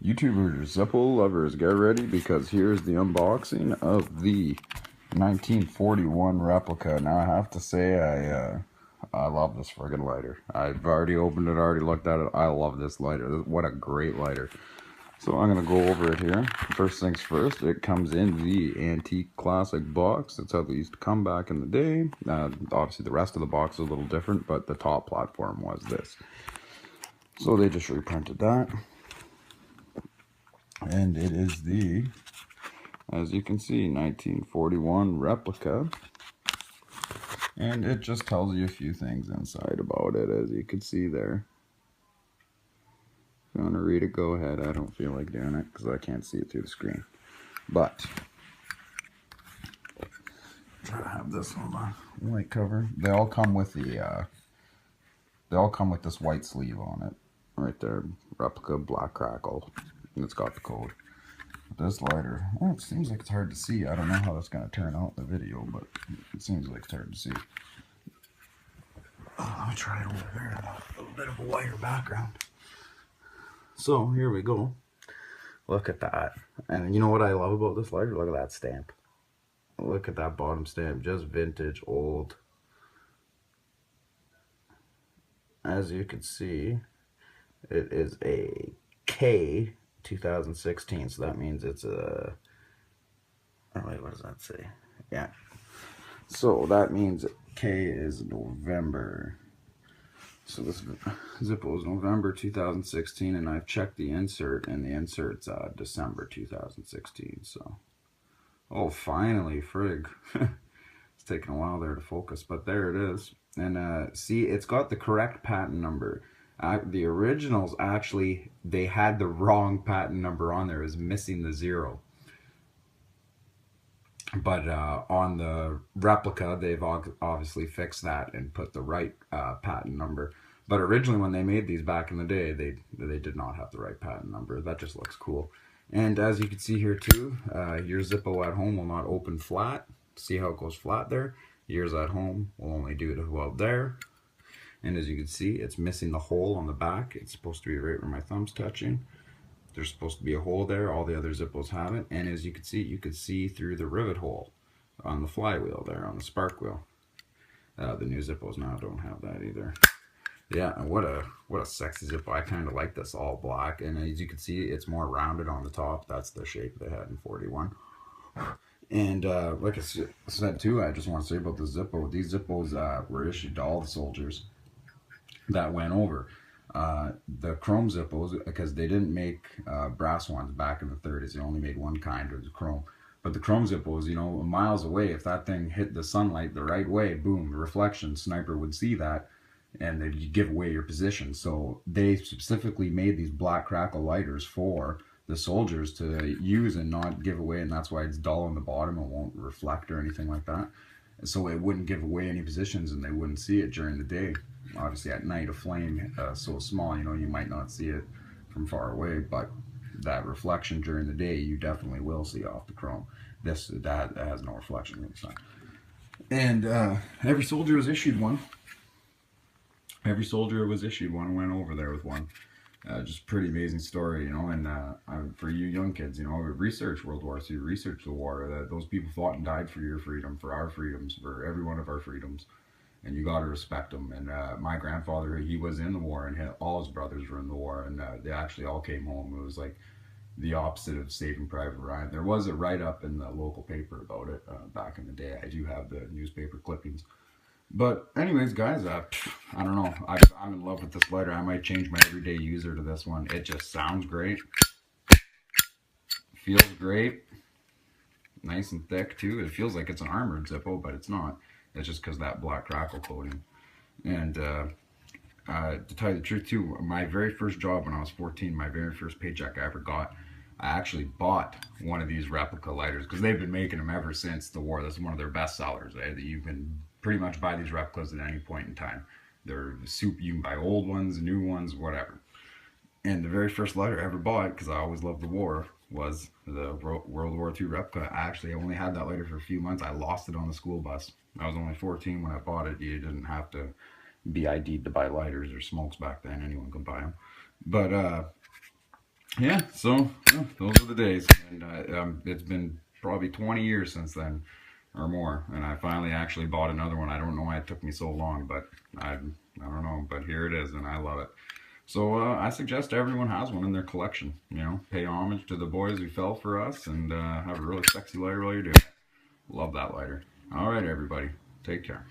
YouTubers, Zippo lovers, get ready because here's the unboxing of the 1941 replica. Now I have to say I love this friggin' lighter. I've already opened it, already looked at it. I love this lighter. What a great lighter. So I'm going to go over it here. First things first, it comes in the antique classic box. That's how they used to come back in the day. Obviously the rest of the box is a little different, but the top platform was this. So they just reprinted that. And it is the, as you can see, 1941 replica. And it just tells you a few things inside about it, as you can see there. If you want to read it, go ahead. I don't feel like doing it because I can't see it through the screen. But try to have this on the white cover. They all come with the this white sleeve on it, right there. Replica black crackle, and it's got the code. But this lighter, well, it seems like it's hard to see. I don't know how that's going to turn out in the video, but it seems like it's hard to see. Let me try it over there. A little bit of a wider background. So here we go. Look at that. And you know what I love about this lighter? Look at that stamp. Look at that bottom stamp. Just vintage, old. As you can see, it is a K 2016. So that means it's a... Oh wait, what does that say? Yeah. So that means K is November. So this Zippo is November 2016, and I've checked the insert, and the insert's December 2016. So, oh, finally, frig. It's taking a while there to focus, but there it is. And see, it's got the correct patent number. The originals, actually, they had the wrong patent number on there. It was missing the 0. But on the replica, they've obviously fixed that and put the right patent number. But originally, when they made these back in the day, they did not have the right patent number. That just looks cool. And as you can see here too, your Zippo at home will not open flat. See how it goes flat there? Yours at home will only do it about there. And as you can see, it's missing the hole on the back. It's supposed to be right where my thumb's touching. There's supposed to be a hole there. All the other Zippos have it. And as you can see through the rivet hole on the flywheel there, on the spark wheel. The new Zippos now don't have that either. Yeah, and what a sexy Zippo. I kind of like this all black. And as you can see, it's more rounded on the top. That's the shape they had in 41. And like I said too, I just want to say about the Zippo. These Zippos were issued to all the soldiers that went over. The chrome Zippos, because they didn't make brass ones back in the 30s. They only made one kind, it was chrome. But the chrome Zippos, you know, miles away, if that thing hit the sunlight the right way, boom, the reflection, sniper would see that, and then you give away your position. So they specifically made these black crackle lighters for the soldiers to use and not give away, and that's why it's dull on the bottom. It won't reflect or anything like that. So it wouldn't give away any positions, and they wouldn't see it during the day. Obviously at night, a flame so small, you know, you might not see it from far away, but that reflection during the day, you definitely will see off the chrome. That has no reflection inside. And every soldier was issued one. Every soldier was issued one, went over there with one. Just pretty amazing story, you know. And for you young kids, you know, research World War II, research the war. Those people fought and died for your freedom, for our freedoms, for every one of our freedoms. And you got to respect them. And my grandfather, he was in the war, and all his brothers were in the war, and they actually all came home. It was like the opposite of Saving Private Ryan. There was a write-up in the local paper about it back in the day. I do have the newspaper clippings. But anyways, guys, I don't know. I'm in love with this lighter. I might change my everyday user to this one. It just sounds great. Feels great. Nice and thick, too. It feels like it's an armored Zippo, but it's not. It's just because that black crackle coating. And to tell you the truth too, my very first job when I was 14, my very first paycheck I ever got, I actually bought one of these replica lighters because they've been making them ever since the war. That's one of their best sellers. You can pretty much buy these replicas at any point in time. They're soup. You can buy old ones, new ones, whatever. And the very first lighter I ever bought, because I always loved the war, was the World War II replica. I actually only had that lighter for a few months. I lost it on the school bus. I was only 14 when I bought it. You didn't have to be ID'd to buy lighters or smokes back then. Anyone could buy them. But yeah, so those are the days, and it's been probably 20 years since then or more, and I finally actually bought another one. I don't know why it took me so long, but I don't know, but here it is, and I love it. So I suggest everyone has one in their collection. You know, pay homage to the boys who fell for us, and have a really sexy lighter while you do it. Love that lighter. All right, everybody, take care.